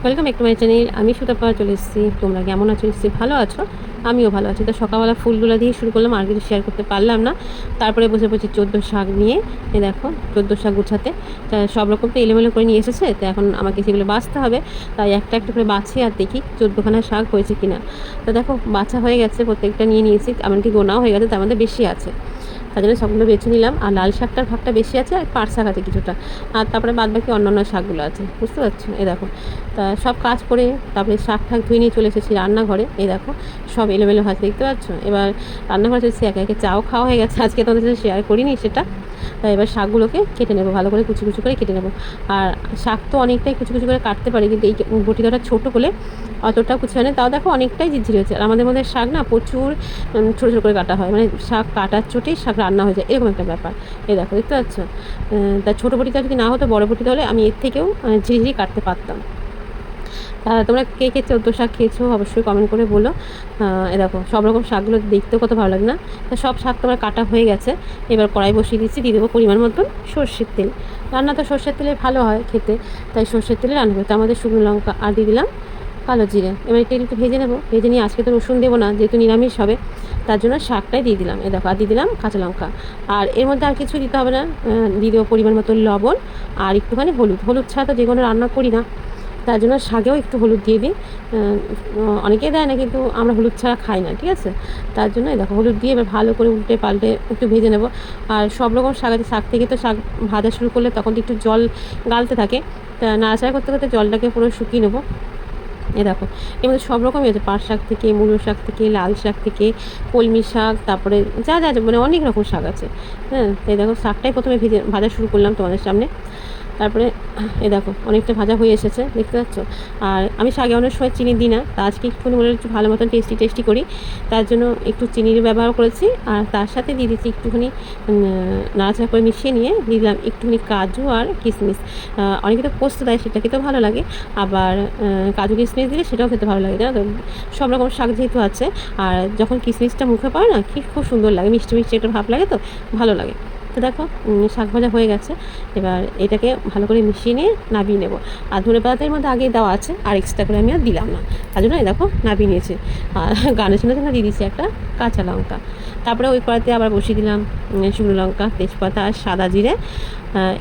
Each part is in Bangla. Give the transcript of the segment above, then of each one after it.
Welcome back to my channel. আমি সুতপা চলে এসেছি। তোমরা কেমন আছো? নিশ্চয়ই ভালো আছো। আমিও ভালো আছি। তো সকালবেলা ফুলগুলো দিয়ে শুরু করলাম, আর কিছু শেয়ার করতে পারলাম না। তারপরে বসে পড়ছি 14 শাক নিয়ে। এই দেখো 14 শাক গুছাতে। তা সব রকম তো এলোমেলো করে নিয়ে এসেছে, তো এখন আমাকে সেগুলো বাছতে হবে। তাই একটা একটা করে বাছি আর দেখি 14খানা শাক হয়েছে কিনা। তো দেখো বাছা হয়ে গেছে, প্রত্যেকটা নিয়ে নিয়েছি, এমনকি গোনাও হয়ে গেছে, তার মধ্যে বেশি আছে। তার জন্য সবগুলো বেছে নিলাম। আর লাল শাকটার ভাগটা বেশি আছে, আর পাট শাক আছে কিছুটা। আর তারপরে বাদ বাকি অন্যান্য শাকগুলো আছে, বুঝতে পারছো? এই দেখো। তা সব কাজ করে তারপরে শাক ঠাক ধুয়ে নিয়ে চলে এসেছি রান্নাঘরে। এই দেখো সব এলোমেলো ভাজ, দেখতে পাচ্ছ? এবার রান্নাঘরে চলেছি, একে একে চাও খাওয়া হয়ে গেছে, আজকে তোমাদের সাথে শেয়ার করিনি সেটা। তাই এবার শাকগুলোকে কেটে নেবো, ভালো করে কুচি কুচি করে কেটে নেবো। আর শাক তো অনেকটাই কুচি কুচি করে কাটতে পারি, কিন্তু এই বটিটাটা ছোটো বলে অতটা কুচি হয় না। তাও দেখো অনেকটাই ঝিরঝিরি হয়েছে। আর আমাদের মধ্যে শাক না প্রচুর ছোটো ছোটো করে কাটা হয়, মানে শাক কাটার চোটেই শাক রান্না হয়ে যায়, এরকম একটা ব্যাপার। এই দেখো, দেখতে পাচ্ছ? তা ছোটো বটিটা যদি না হতো, বড় বটিটা হলে আমি এর থেকেও ঝিরিঝিরি কাটতে পারতাম। তোমরা কে কে 14 শাক খেয়েছো অবশ্যই কমেন্ট করে বলো। এ দেখো সব রকম শাকগুলো দেখতেও কত ভালো লাগে না? তা সব শাক তোমার কাটা হয়ে গেছে। এবার কড়াই বসিয়ে দিচ্ছি, দিয়ে দেবো পরিমাণ মতন সর্ষের তেল। রান্না তো সর্ষের তেলে ভালো হয় খেতে, তাই সর্ষের তেলে রান্না করতে আমাদের শুকনো লঙ্কা আর দিয়ে দিলাম কালো জিরে। এবার এটা একটু ভেজে নেবো। ভেজে নিয়ে আজকে তো রসুন দেবো না, যেহেতু নিরামিষ হবে, তার জন্য শাকটাই দিয়ে দিলাম। এ দেখো, আর দিয়ে দিলাম কাঁচা লঙ্কা। আর এর মধ্যে আর কিছু দিতে হবে না। দিয়ে দেবো পরিমাণ মতো লবণ আর একটুখানি হলুদ। হলুদ ছাড়া তো যে কোনো রান্না করি না, তার জন্য শাকেও একটু হলুদ দিয়ে দিই। অনেকেই দেয় না, কিন্তু আমরা হলুদ ছাড়া খাই না, ঠিক আছে? তার জন্য দেখো হলুদ দিয়ে এবার ভালো করে উল্টে পাল্টে একটু ভেজে নেব। আর সব রকম শাক আছে, শাক থেকে তো শাক ভাজা শুরু করলে তখন তো একটু জল গালতে থাকে, তা নাড়াচাড়া করতে করতে জলটাকে পুরো শুকিয়ে নেবো। এ দেখো এর মধ্যে সব রকমই আছে, পাট শাক থেকে, মূলো শাক থেকে, লাল শাক থেকে, কলমি শাক, তারপরে যা যা মানে অনেক রকম শাক আছে। হ্যাঁ, এই দেখো শাকটাই প্রথমে ভাজা শুরু করলাম তোমাদের সামনে। তারপরে এই দেখো অনেকটা ভাজা হয়ে এসেছে, দেখতে পাচ্ছ? আর আমি শাকে অনেক সময় চিনি দিই না, তা আজকে একটুখানি বলে একটু ভালো মতন টেস্টি করি, তার জন্য একটু চিনির ব্যবহার করেছি। আর তার সাথে দিয়ে দিচ্ছি একটুখানি নাড়াচাড়া করে মিশিয়ে নিয়ে দিয়ে দিলাম একটুখানি কাজু আর কিশমিশ। অনেকে তো পোস্ত দেয়, সেটা খেতেও ভালো লাগে। আবার কাজু কিশমিশ দিলে সেটাও খেতে ভালো লাগে, জানো তো? সব রকম শাক যেহেতু আছে, আর যখন কিশমিশটা মুখে পড়ে না, খুব সুন্দর লাগে, মিষ্টি মিষ্টি একটা ভাব লাগে, তো ভালো লাগে। তো দেখো শাক ভাজা হয়ে গেছে। এবার এটাকে ভালো করে মিশিয়ে নিয়ে নাবিয়ে নেব। আর ধনে পাতার মধ্যে আগেই দেওয়া আছে, আর এক্সট্রা করে আমি আর দিলাম না, তার জন্য এই দেখো নাবিয়ে নিয়েছি। আর গার্নিশের জন্য দিয়ে দিচ্ছি একটা কাঁচা লঙ্কা। তারপরে ওই কড়াইতে আবার বসিয়ে দিলাম শুকনো লঙ্কা, তেজপাতা আর সাদা জিরে।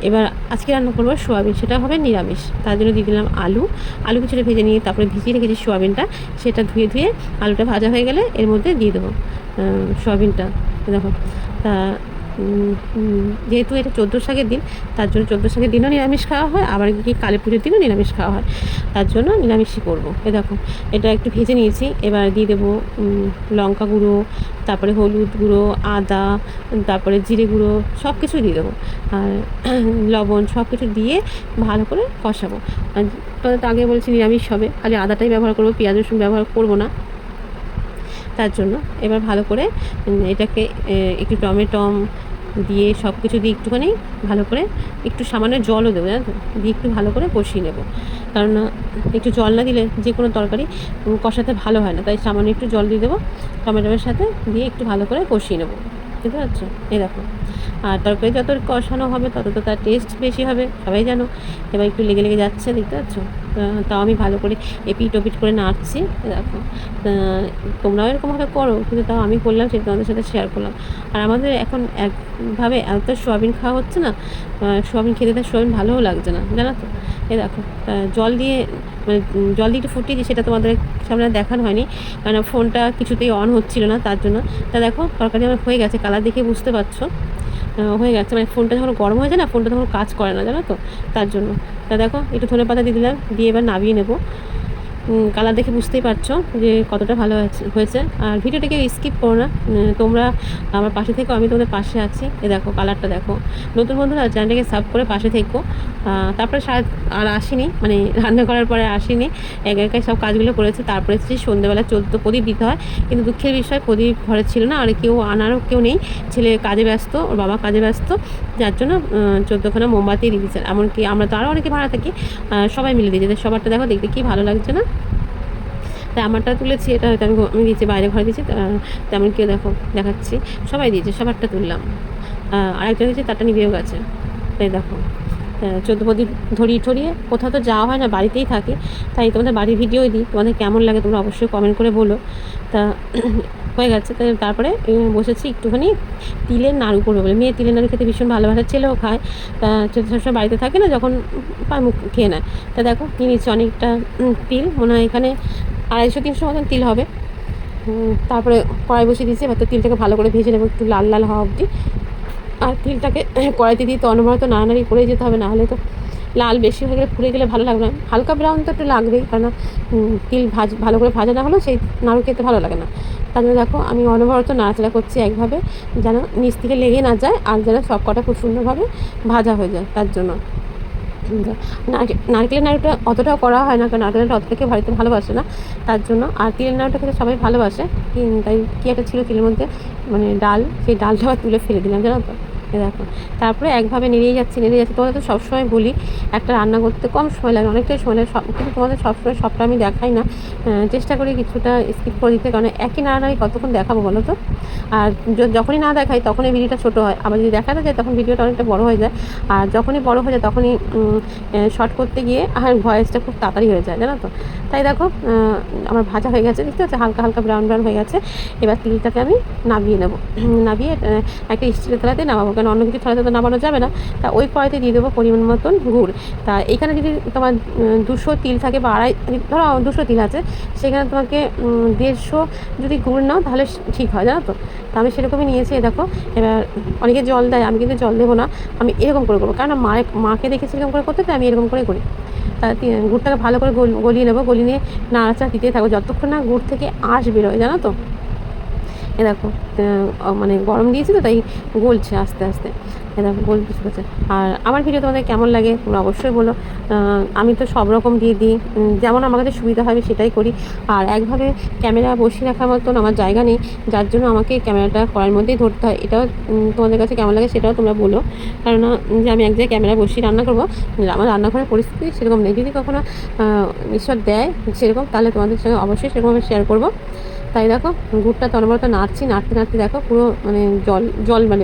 এবার আজকে রান্না করবো সোয়াবিন, সেটা হবে নিরামিষ। তার জন্য দিয়ে দিলাম আলু কিছুটা ভেজে নিয়ে তারপরে ভিজিয়ে রেখেছি সোয়াবিনটা, সেটা ধুয়ে আলুটা ভাজা হয়ে গেলে এর মধ্যে দিয়ে দেবো সোয়াবিনটা। দেখো তা যেহেতু এটা 14 শাকের দিন, তার জন্য 14 শাকের দিনও নিরামিষ খাওয়া হয়, আবার কি কালী পুজোর দিনও নিরামিষ খাওয়া হয়, তার জন্য নিরামিষই করবো। এ দেখো এটা একটু ভেজে নিয়েছি। এবার দিয়ে দেবো লঙ্কা গুঁড়ো, তারপরে হলুদ গুঁড়ো, আদা, তারপরে জিরে গুঁড়ো, সব কিছু দিয়ে দেবো। আর লবণ সব কিছু দিয়ে ভালো করে কষাবো। তো আগে বলছি নিরামিষ হবে, খালি আদাটাই ব্যবহার করবো, পেঁয়াজ রসুন ব্যবহার করবো না। তার জন্য এবার ভালো করে এটাকে একটু টমেটম দিয়ে সব কিছু দিয়ে একটুখানি ভালো করে একটু সামান্য জলও দেবো, জানো তো? দিয়ে একটু ভালো করে কষিয়ে নেবো, কারণ একটু জল না দিলে যে কোনো তরকারি কষাতে ভালো হয় না, তাই সামান্য একটু জল দিয়ে দেবো টমেটোর সাথে, দিয়ে একটু ভালো করে কষিয়ে নেবো। বুঝতে পারছো? এই দেখো। আর তরকারি যত কষানো হবে তত তো তার টেস্ট বেশি হবে, সবাই জানো। এবার একটু লেগে লেগে যাচ্ছে, দেখতে পাচ্ছ? তাও আমি ভালো করে এপিট ওপিট করে নাড়ছি। দেখো তোমরাও এরকমভাবে করো, কিন্তু তাও আমি করলাম, সেটা তোমাদের সাথে শেয়ার করলাম। আর আমাদের এখন একভাবে এত সোয়াবিন খাওয়া হচ্ছে না, সোয়াবিন খেতে তার সোয়াবিন ভালোও লাগছে না, জানো তো? এ দেখো জল দিয়ে মানে জল দিয়ে একটু ফুটিয়ে দিই, সেটা তোমাদের সামনে দেখানো হয়নি, কারণ ফোনটা কিছুতেই অন হচ্ছিল না, তার জন্য। তা দেখো তরকারি আমার হয়ে গেছে, কালার দেখে বুঝতে পারছো হয়ে গেছে। মানে ফোনটা যখন গরম হয়ে যায় না, ফোনটা তখন কাজ করে না, জানো তো? তার জন্য। তা দেখো একটু ধনেপাতা দিয়ে দিলাম, দিয়ে এবার নামিয়ে নেবো। কালার দেখে বুঝতেই পারছো যে কতটা ভালো হয়েছে। আর ভিডিওটাকে স্কিপ করো না, তোমরা আমার পাশে থেকো, আমি তোমাদের পাশে আছি। এ দেখো কালারটা দেখো। নতুন বন্ধুরা চ্যানেলটাকে সাব করে পাশে থেকো। তারপরে আর আসিনি, মানে রান্না করার পরে আসিনি, একা একাই সব কাজগুলো করেছি। তারপরে এসেছি সন্ধ্যেবেলা, চলতো প্রদীপ দিতে হয়, কিন্তু দুঃখের বিষয় প্রদীপ ঘরে ছিল না, আর আনারও কেউ নেই। ছেলে কাজে ব্যস্ত, ওর বাবা কাজে ব্যস্ত, যার জন্য 14খানা মোমবাতি দিয়ে দিচ্ছেন। এমনকি আমরা তো আরও অনেকে ভাড়া থাকি, সবাই মিলে দিয়েছে। সবারটা দেখো, দেখতে কি ভালো লাগছে না? তাই আমারটা তুলেছি, এটা হয়তো আমি দিয়েছি, বাইরে ঘরে দিয়েছি, তেমন কেউ দেখো দেখাচ্ছি, সবাই দিয়েছে, সবারটা তুললাম। আরেকজন দিয়েছে, তারটা নিবেও গেছে, তাই দেখো। চোদ্দো প্রদীপ ধরিয়ে ঠরিয়ে কোথাও তো যাওয়া হয় না, বাড়িতেই থাকি, তাই তোমাদের বাড়ির ভিডিওই দিই। তোমাদের কেমন লাগে তোমরা অবশ্যই কমেন্ট করে বলো। তা হয়ে গেছে, তারপরে বসেছি একটুখানি তিলের নাড়ু করবো বলে। মেয়ে তিলের নাড়ু খেতে ভীষণ ভালোবাসে, ছেলেও খায়। তা সবসময় বাড়িতে থাকে না, যখন পায় মুখ খেয়ে নেয়। তা দেখো নিয়ে নিচ্ছি অনেকটা তিল, মনে হয় এখানে 250-300 মতন তিল হবে। তারপরে কড়াই বসিয়ে দিয়েছি, এবার তো তিলটাকে ভালো করে ভেজে নেবো একটু লাল লাল হওয়া অবধি। আর তিলটাকে কড়াইতে দিয়ে তো অনবরত নাড়ানাড়ি করে যেতে হবে, নাহলে তো লাল বেশি হয়ে গেলে পুড়ে গেলে ভালো লাগবে না। হালকা ব্রাউন তো একটু লাগবেই, কারণ তিল ভালো করে ভাজা না হলেও সেই নাড়ু খেতে ভালো লাগে না। তার জন্য দেখো আমি অনবরত নাড়াচাড়া করছি একভাবে, যেন নিচ থেকে লেগে না যায়, আর যেন সব কটা খুব সুন্দরভাবে ভাজা হয়ে যায়। তার জন্য নারকেলের নাড়ুটা অতটাও করা হয় না, কারণ নারকেলের নাড়ুটা অতটা কেউ বাড়িতে ভালোবাসে না, তার জন্য। আর তিলের নাড়ুটা খেতে সবাই ভালোবাসে, তাই কী একটা ছিল তিলের মধ্যে, মানে ডাল, সেই ডালটা আবার তুলে ফেলে দিলাম, জানো তো। দেখো তারপরে একভাবে নেড়িয়ে যাচ্ছি। তোমাদের তো সবসময় বলি একটা রান্না করতে কম সময় লাগে, অনেকটাই সময় লাগে, কিন্তু তোমাদের সবসময় সবটা আমি দেখাই না, চেষ্টা করি কিছুটা স্কিপ করে দিতে, কারণ একই নাড়ানাড়ি কতক্ষণ দেখাবো বলো তো। আর যখনই না দেখাই তখনই ভিডিওটা ছোটো হয়, আবার যদি দেখাতে যায় তখন ভিডিওটা অনেকটা বড়ো হয়ে যায়। আর যখনই বড়ো হয়ে যায় তখনই শর্ট করতে গিয়ে আর ভয়েসটা খুব তাড়াতাড়ি হয়ে যায়, জানো তো। তাই দেখো আমার ভাজা হয়ে গেছে, দেখতে পাচ্ছি হালকা হালকা ব্রাউন ব্রাউন হয়ে গেছে। এবার তিলটাকে আমি নামিয়ে নেবো, নামিয়ে একটা স্টিলের থালাতে নামাবো, কারণ অন্য কিছু থালাতে তো নামানো যাবে না। তা ওই কড়াইতে দিয়ে দেবো পরিমাণ মতন গুড়। তা এখানে যদি তোমার 200 তিল থাকে বা ধরো 200 তিল আছে, সেখানে তোমাকে 150 যদি গুড় নাও তাহলে ঠিক হয়, জানো তো। তা আমি সেরকমই নিয়েছি। দেখো এবার অনেকে জল দেয়, আমি কিন্তু জল দেবো না, আমি এরকম করে করবো, কারণ মাকে দেখেছি এরকম করে করতে, তাই আমি এরকম করে করি। তা গুড়টাকে ভালো করে গলিয়ে নেবো, গলিয়ে নিয়ে নাড়াচাড়া দিতেই থাকবো যতক্ষণ না গুড় থেকে আঁশ বেরোয়, জানো তো। এ দেখো মানে গরম দিয়েছি তো, তাই গলছে আস্তে আস্তে, এ দেখো গলতে শুরুছে। আর আমার ভিডিও তোমাদের কেমন লাগে তোমরা অবশ্যই বলো। আমি তো সব রকম দিয়ে দিই, যেমন আমার কাছে সুবিধা হয় সেটাই করি। আর একভাবে ক্যামেরা বসিয়ে রাখার মতন আমার জায়গা নেই, যার জন্য আমাকে ক্যামেরাটা করার মধ্যেই ধরতে হয়। এটাও তোমাদের কাছে কেমন লাগে সেটাও তোমরা বলো, কারণ যে আমি এক জায়গায় ক্যামেরা বসিয়ে রান্না করবো, আমার রান্নাঘরের পরিস্থিতি সেরকম নেই। যদি কখনো ঈশ্বর দেয় সেরকম, তাহলে তোমাদের সঙ্গে অবশ্যই সেরকমভাবে শেয়ার করবো। তাই দেখো গুড়টা তনবরত নাড়ছি, নাড়তে নাড়তে দেখো পুরো মানে জল মানে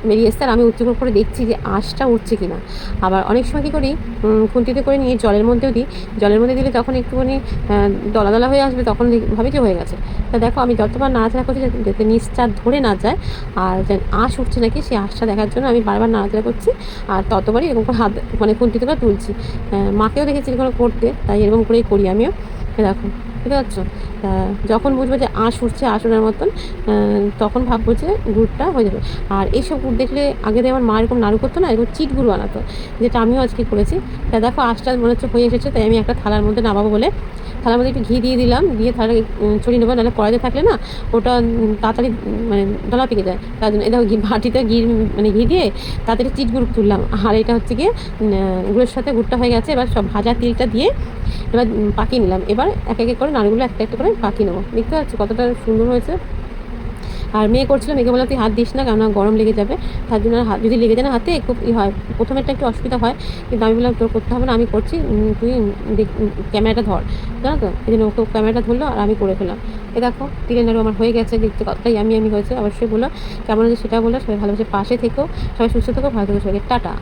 বেরিয়ে এসছে। আর আমি উচ্চ করে দেখছি যে আঁশটা উঠছে কিনা। আবার অনেক সময় কী করি, খুন্তিতে করে নিয়ে জলের মধ্যেও দিই, জলের মধ্যে দিলে তখন একটুখানি দলা দলা হয়ে আসবে, তখন ভাবে যে হয়ে গেছে। তা দেখো আমি যতবার নাড়াচাড়া করছি যাতে নিচটা ধরে না যায়, আর আঁশ উঠছে নাকি সেই আঁশটা দেখার জন্য আমি বারবার নাড়াচাড়া করছি, আর ততবারই এরকম করে হাত মানে খুন্তিতে করে তুলছি। মাকেও দেখেছি এরকম করতে, তাই এরকম করেই করি আমিও। দেখো বুঝতে পারছো। তা যখন বুঝবো যে আঁশ উঠছে, আঁশ ওঠার মতন, তখন ভাববো যে গুড়টা হয়ে যাবে। আর এইসব গুড় দেখলে আগে আমার মা এরকম নাড়ু করতো না, এরকম চিট গুড় বানাতো, যেটা আমিও আজকে করেছি। তা দেখো আঁশটা মনে হচ্ছে হয়ে এসেছে, তাই আমি একটা থালার মধ্যে নামাবো বলে থালার মধ্যে একটু ঘি দিয়ে দিলাম, দিয়ে থালাটাকে ছড়িয়ে নেবো, নাহলে কড়াইতে থাকলে না ওটা তাড়াতাড়ি মানে দলা পেকে যায়। তার জন্য এই দেখো বাটিতে ঘি দিয়ে তাড়াতাড়ি চিট গুড় তুললাম। আর এটা হচ্ছে গিয়ে গুড়ের সাথে গুড়টা হয়ে গেছে। এবার সব ভাজা তিলটা দিয়ে এবার পাকিয়ে নিলাম। এবার এক এক করে নাড়ুগুলো একটা একটা করে পাকিয়ে নেবো। দেখতে পাচ্ছ কতটা সুন্দর হয়েছে। আর মেয়ে করছিল, মেয়েকে বললাম তুই হাত দিস না, কেননা গরম লেগে যাবে। তার জন্য হাত যদি লেগে যায় না হাতে খুব হয়, প্রথমেরটা একটু অসুবিধা হয়, কিন্তু আমি বললাম তোর করতে হবে না, আমি করছি, তুই ক্যামেরাটা ধর, জানো তো। এই জন্য ওকে ক্যামেরাটা ধরলো আর আমি করে ফেলাম। এ দেখো তিলের নাড়ু আমার হয়ে গেছে, দেখতে কতটাই আমি হয়েছে। অবশ্যই বলো কেমন হয়েছে সেটা বলো। সবাই ভালোবাসে পাশে থেকো, সবাই সুস্থ থেকো, ভালো থেকো, সবাইকে টাটা।